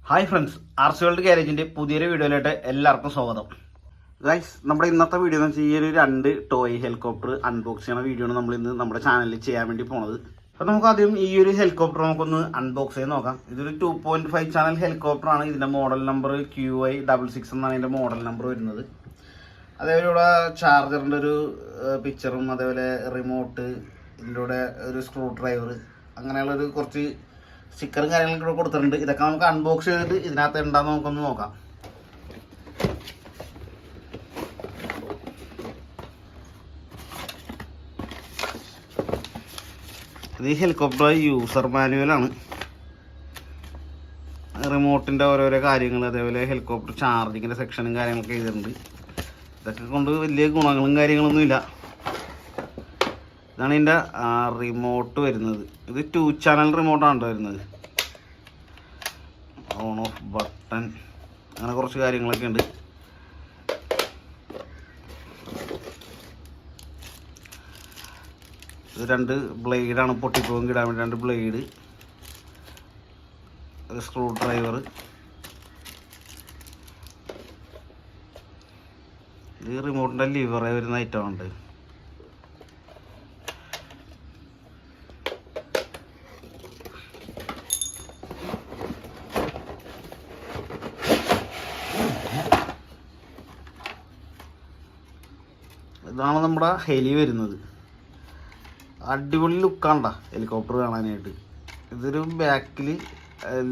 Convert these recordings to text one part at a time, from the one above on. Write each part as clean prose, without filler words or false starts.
Hi friends, RC world ഗാരേജിന്റെ പുതിയൊരു വീഡിയോയിലോട്ട് എല്ലാവർക്കും സ്വാഗതം. ഗൈസ്, നമ്മുടെ ഇന്നത്തെ വീഡിയോ എന്ന് വെച്ചാൽ ഈ ഒരു 2 ടോയ് ഹെലികോപ്റ്റർ അൺബോക്സ് ചെയ്യുന്ന വീഡിയോ ആണ് നമ്മൾ ഇന്ന് നമ്മുടെ ചാനലിൽ ചെയ്യാൻ വേണ്ടി പോണത്. അപ്പോൾ നമുക്ക് ആദ്യം ഈ ഒരു ഹെലികോപ്റ്റർ നമുക്കൊന്ന് അൺബോക്സ് ചെയ്ത് നോക്കാം. ഇതൊരു 2.5 ചാനൽ ഹെലികോപ്റ്റർ ആണ്. ഇതിന്റെ മോഡൽ നമ്പർ QI66 എന്നാണ് ഇതിന്റെ മോഡൽ നമ്പർ വരുന്നത്. അതേപോലെ ഇവിടെ ചാർജറിന്റെ ഒരു പിക്ചറും അതേപോലെ റിമോട്ട്, ഇതിൻ്റെ കൂടെ ഒരു സ്ക്രൂ ഡ്രൈവർ, അങ്ങനെയുള്ളൊരു കുറച്ച് സ്റ്റിക്കറും കാര്യങ്ങളൊക്കെ ഇവിടെ കൊടുത്തിട്ടുണ്ട്. ഇതൊക്കെ നമുക്ക് അൺബോക്സ് ചെയ്തിട്ട് ഇതിനകത്ത് എന്താണെന്ന് നമുക്കൊന്ന് നോക്കാം. ഇത് ഈ ഹെലികോപ്റ്റർ യൂസർ മാനുവലാണ്. റിമോട്ടിൻ്റെ ഓരോരോ കാര്യങ്ങൾ, അതേപോലെ ഹെലികോപ്റ്റർ ചാർജിങ്ങിൻ്റെ സെക്ഷനും കാര്യങ്ങളൊക്കെ ചെയ്തിട്ടുണ്ട്. ഇതൊക്കെ കൊണ്ട് വലിയ ഗുണങ്ങളും കാര്യങ്ങളൊന്നുമില്ല. ഇതാണ് ഇതിൻ്റെ റിമോട്ട് വരുന്നത്. ഇത് 2 ചാനൽ റിമോട്ടാണ് വരുന്നത്. ഓൺ ഓഫ് ബട്ടൺ, അങ്ങനെ കുറച്ച് കാര്യങ്ങളൊക്കെ ഉണ്ട്. ഇത് 2 ബ്ലേഡാണ്, പൊട്ടിപ്പോകും ഇടാൻ വേണ്ടി 2 ബ്ലേഡ്, സ്ക്രൂ ഡ്രൈവർ. ഇത് റിമോട്ടിൻ്റെ ലിവറെ വരുന്ന ഐറ്റമുണ്ട്. ഇതാണ് നമ്മുടെ ഹെലി വരുന്നത്. അടിപൊളി ലുക്കാണ്ട ഹെലികോപ്റ്റർ കാണാനായിട്ട്. ഇതൊരു ബാക്കിൽ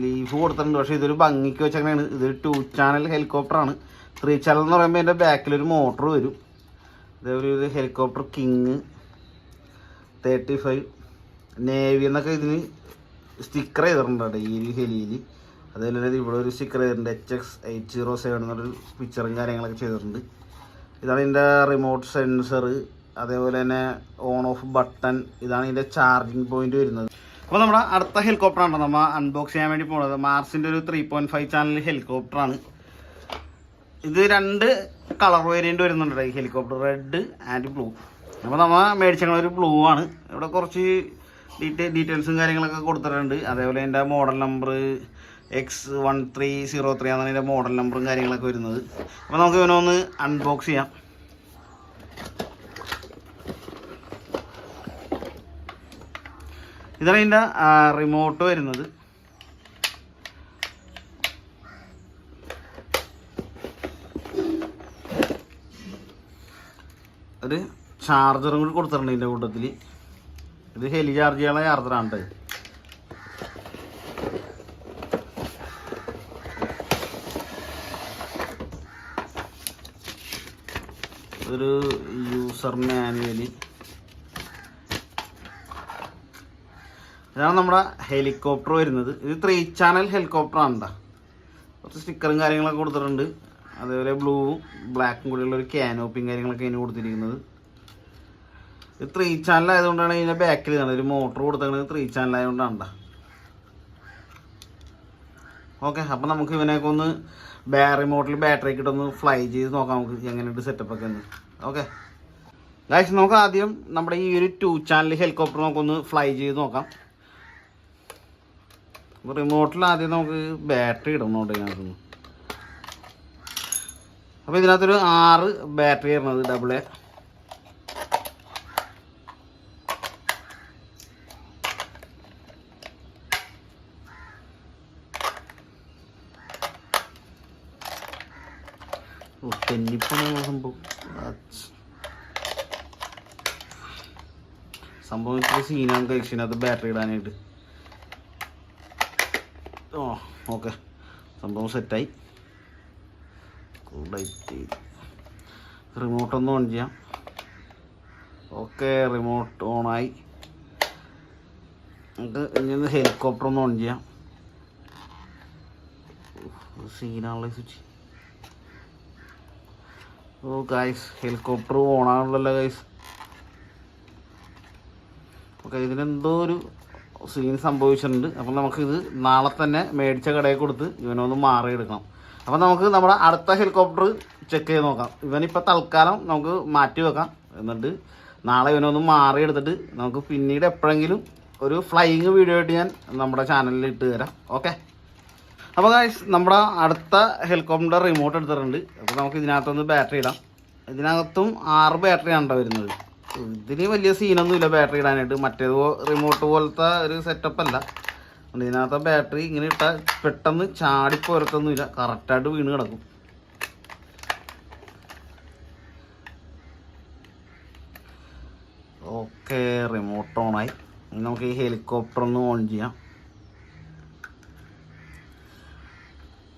ലീഫ് കൊടുത്തിട്ടുണ്ട്, പക്ഷേ ഇതൊരു ഭംഗിക്ക് വെച്ചങ്ങനെയാണ്. ഇതൊരു 2 ചാനൽ ഹെലികോപ്റ്ററാണ്. 3 ചാനൽ എന്ന് പറയുമ്പോൾ എൻ്റെ ബാക്കിലൊരു മോട്ടർ വരും. ഇതേപോലെ ഒരു ഹെലികോപ്റ്റർ കിങ് 35 നേവി എന്നൊക്കെ ഇതിന് സ്റ്റിക്കർ ചെയ്തിട്ടുണ്ട് ഈ ഒരു ഹെലിയിൽ. അതേപോലെ ഇവിടെ ഒരു സ്റ്റിക്കർ ചെയ്തിട്ടുണ്ട് HX807 എന്നൊരു പിക്ചറും കാര്യങ്ങളൊക്കെ ചെയ്തിട്ടുണ്ട്. ഇതാണ് ഇതിൻ്റെ റിമോട്ട് സെൻസർ, അതേപോലെ തന്നെ ഓൺ ഓഫ് ബട്ടൺ. ഇതാണ് ഇതിൻ്റെ ചാർജിങ് പോയിന്റ് വരുന്നത്. അപ്പോൾ നമ്മുടെ അടുത്ത ഹെലികോപ്റ്ററാണ് നമ്മൾ അൺബോക്സ് ചെയ്യാൻ വേണ്ടി പോകുന്നത്. മാർസിൻ്റെ ഒരു 3.5 ചാനൽ ഹെലികോപ്റ്ററാണ്. ഇത് 2 കളർ വേരിയൻ്റ് വരുന്നുണ്ട് ഈ ഹെലികോപ്റ്റർ, റെഡ് ആൻഡ് ബ്ലൂ. അപ്പോൾ നമ്മൾ മേടിച്ച ഒരു ബ്ലൂ ആണ്. ഇവിടെ കുറച്ച് ഡീറ്റെയിൽസും കാര്യങ്ങളൊക്കെ കൊടുത്തിട്ടുണ്ട്. അതേപോലെ എൻ്റെ മോഡൽ നമ്പർ X1303 ആണ് ഇതിൻ്റെ മോഡൽ നമ്പറും കാര്യങ്ങളൊക്കെ വരുന്നത്. അപ്പോൾ നമുക്ക് ഇവനൊന്ന് അൺബോക്സ് ചെയ്യാം. ഇതാണ് ഇതിൻ്റെ റിമോട്ട് വരുന്നത്. ഒരു ചാർജറും കൂടി കൊടുത്തിട്ടുണ്ട് ഇതിൻ്റെ കൂട്ടത്തിൽ. ഇത് ഹെലി ചാർജ് ചെയ്യാനുള്ള ചാർജറാണ്. ഒരു യൂസർ മാനുവല്. ഇതാണ് നമ്മുടെ ഹെലികോപ്റ്റർ വരുന്നത്. ഇത് 3 ചാനൽ ഹെലികോപ്റ്ററാണ് കേട്ടോ. കുറച്ച് സ്റ്റിക്കറും കാര്യങ്ങളൊക്കെ കൊടുത്തിട്ടുണ്ട്. അതേപോലെ ബ്ലൂവും ബ്ലാക്കും കൂടിയുള്ള ഒരു ക്യാനോപ്പിയും കാര്യങ്ങളൊക്കെ അതിന് കൊടുത്തിരിക്കുന്നത്. ഇത് 3 ചാനൽ ആയതുകൊണ്ടാണ് ഇതിൻ്റെ ബാക്കിൽ ഒരു മോട്ടർ കൊടുത്തേക്കുന്നത്. 3 ചാനൽ ആയതുകൊണ്ടാണ്. ഓക്കെ, അപ്പം നമുക്ക് ഇവനെയൊക്കെ ഒന്ന് റിമോട്ടിൽ ബാറ്ററി ഇട്ടൊന്ന് ഫ്ലൈ ചെയ്ത് നോക്കാം നമുക്ക് എങ്ങനെയുണ്ട് സെറ്റപ്പൊക്കെ ഒന്ന്. ഓക്കെ ഗൈസ്, നമുക്ക് ആദ്യം നമ്മുടെ ഈ ഒരു 2 ചാനൽ ഹെലികോപ്റ്റർ നമുക്കൊന്ന് ഫ്ലൈ ചെയ്ത് നോക്കാം. അപ്പോൾ റിമോട്ടിൽ ആദ്യം നമുക്ക് ബാറ്ററി ഇടുന്നുണ്ട് ഇതിനകത്തുനിന്ന്. അപ്പോൾ ഇതിനകത്തൊരു 6 ബാറ്ററി വരുന്നത് ഡബിൾ എ. സംഭവം ഇത്തിരി സീനാണ് കഴിച്ചതിനകത്ത് ബാറ്ററി ഇടാനായിട്ട്. ഓക്കെ, സംഭവം സെറ്റായി. റിമോട്ടൊന്ന് ഓൺ ചെയ്യാം. ഓക്കെ, റിമോട്ട് ഓണായി. നമുക്ക് ഇനി ഹെലികോപ്റ്റർ ഒന്ന് ഓൺ ചെയ്യാം. സീനാണല്ലോ സ്വിച്ച്. ഓ ഗൈസ്, ഹെലികോപ്റ്റർ ഓണാണല്ലോ ഗൈസ്. ഓക്കെ, ഇതിനെന്തോ ഒരു സീൻ സംഭവിച്ചിട്ടുണ്ട്. അപ്പം നമുക്കിത് നാളെ തന്നെ മേടിച്ച കടയിൽ കൊടുത്ത് ഇവനൊന്ന് മാറിയെടുക്കണം. അപ്പം നമുക്ക് നമ്മുടെ അടുത്ത ഹെലികോപ്റ്റർ ചെക്ക് ചെയ്ത് നോക്കാം. ഇവനിപ്പോൾ തൽക്കാലം നമുക്ക് മാറ്റി വെക്കാം. എന്നിട്ട് നാളെ ഇവനൊന്ന് മാറിയെടുത്തിട്ട് നമുക്ക് പിന്നീട് എപ്പോഴെങ്കിലും ഒരു ഫ്ലൈയിങ് വീഡിയോ ആയിട്ട് ഞാൻ നമ്മുടെ ചാനലിൽ ഇട്ട് തരാം. ഓക്കെ, അപ്പോൾ ഗൈസ് നമ്മുടെ അടുത്ത ഹെലികോപ്റ്ററിൻ്റെ റിമോട്ട് എടുത്തിട്ടുണ്ട്. അപ്പോൾ നമുക്ക് ഇതിനകത്തൊന്ന് ബാറ്ററി ഇടാം. ഇതിനകത്തും 6 ബാറ്ററിയാണ് വരുന്നത്. ഇതിന് വലിയ സീനൊന്നുമില്ല ബാറ്ററി ഇടാനായിട്ട്. മറ്റേത് റിമോട്ട് പോലത്തെ ഒരു സെറ്റപ്പ് അല്ല. ഇതിനകത്തെ ബാറ്ററി ഇങ്ങനെ ഇട്ടാൽ പെട്ടെന്ന് ചാടിപ്പോരത്തൊന്നുമില്ല, കറക്റ്റായിട്ട് വീണ് കിടക്കും. ഓക്കെ, റിമോട്ട് ഓണായി. ഇനി നമുക്ക് ഈ ഹെലികോപ്റ്റർ ഒന്ന് ഓൺ ചെയ്യാം.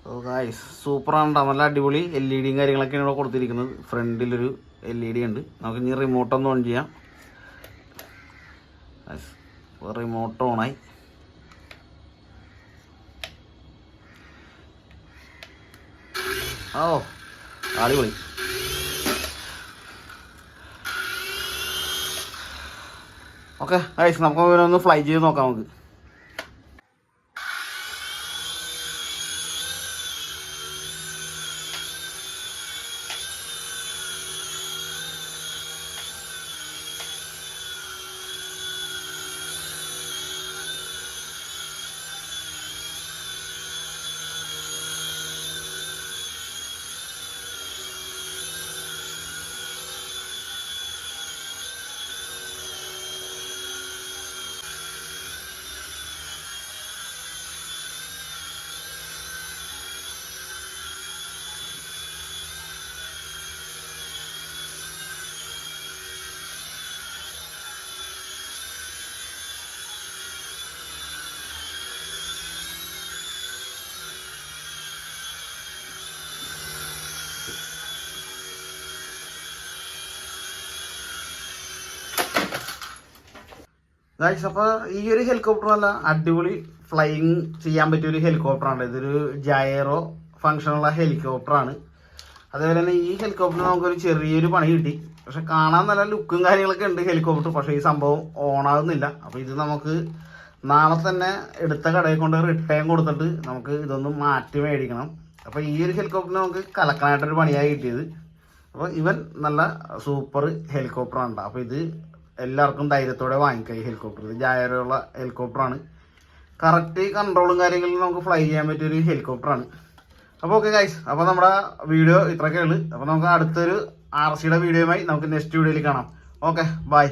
ഓ ഗായ്സ്, സൂപ്പറാണ്, നല്ല അടിപൊളി LED കാര്യങ്ങളൊക്കെയാണ് ഇവിടെ കൊടുത്തിരിക്കുന്നത്. ഫ്രണ്ടിലൊരു LED ഉണ്ട്. നമുക്ക് ഇനി റിമോട്ടൊന്ന് ഓൺ ചെയ്യാം. റിമോട്ട് ഓണായി. ഓ അടിപൊളി. ഓക്കെ ഗൈസ്, നമുക്ക് ഇവരൊന്ന് ഫ്ലൈ ചെയ്ത് നോക്കാം. നമുക്ക് ഗൈസ്, അപ്പോൾ ഈ ഒരു ഹെലികോപ്റ്റർ നല്ല അടിപൊളി ഫ്ലൈയിങ് ചെയ്യാൻ പറ്റിയ ഒരു ഹെലികോപ്റ്ററാണ്. ഇതൊരു ജൈറോ ഫങ്ഷനുള്ള ഹെലികോപ്റ്ററാണ്. അതേപോലെ തന്നെ ഈ ഹെലികോപ്റ്ററിന് നമുക്കൊരു ചെറിയൊരു പണി കിട്ടി. പക്ഷെ കാണാൻ നല്ല ലുക്കും കാര്യങ്ങളൊക്കെ ഉണ്ട് ഹെലികോപ്റ്റർ. പക്ഷേ ഈ സംഭവം ഓണാകുന്നില്ല. അപ്പോൾ ഇത് നമുക്ക് നാളെ തന്നെ എടുത്ത കടയിൽ കൊണ്ട് റിട്ടേൺ കൊടുത്തിട്ട് നമുക്ക് ഇതൊന്ന് മാറ്റി മേടിക്കണം. അപ്പോൾ ഈ ഒരു ഹെലികോപ്റ്ററിന് നമുക്ക് കലക്കാനായിട്ടൊരു പണിയായി കിട്ടിയത്. അപ്പോൾ ഇവൻ നല്ല സൂപ്പർ ഹെലികോപ്റ്ററാണ്. അപ്പോൾ ഇത് എല്ലാവർക്കും ധൈര്യത്തോടെ വാങ്ങിക്കാം. ഈ ഹെലികോപ്റ്റർ ഇത് ജായറുള്ള ഹെലികോപ്റ്ററാണ്. കറക്റ്റ് കൺട്രോളും കാര്യങ്ങളിലും നമുക്ക് ഫ്ലൈ ചെയ്യാൻ പറ്റിയൊരു ഹെലികോപ്റ്ററാണ്. അപ്പോൾ ഓക്കെ ഗൈസ്, അപ്പോൾ നമ്മുടെ വീഡിയോ ഇത്രയൊക്കെ ഉള്ളു. അപ്പോൾ നമുക്ക് അടുത്തൊരു RCയുടെ വീഡിയോയുമായി നമുക്ക് നെക്സ്റ്റ് വീഡിയോയിൽ കാണാം. Okay, by.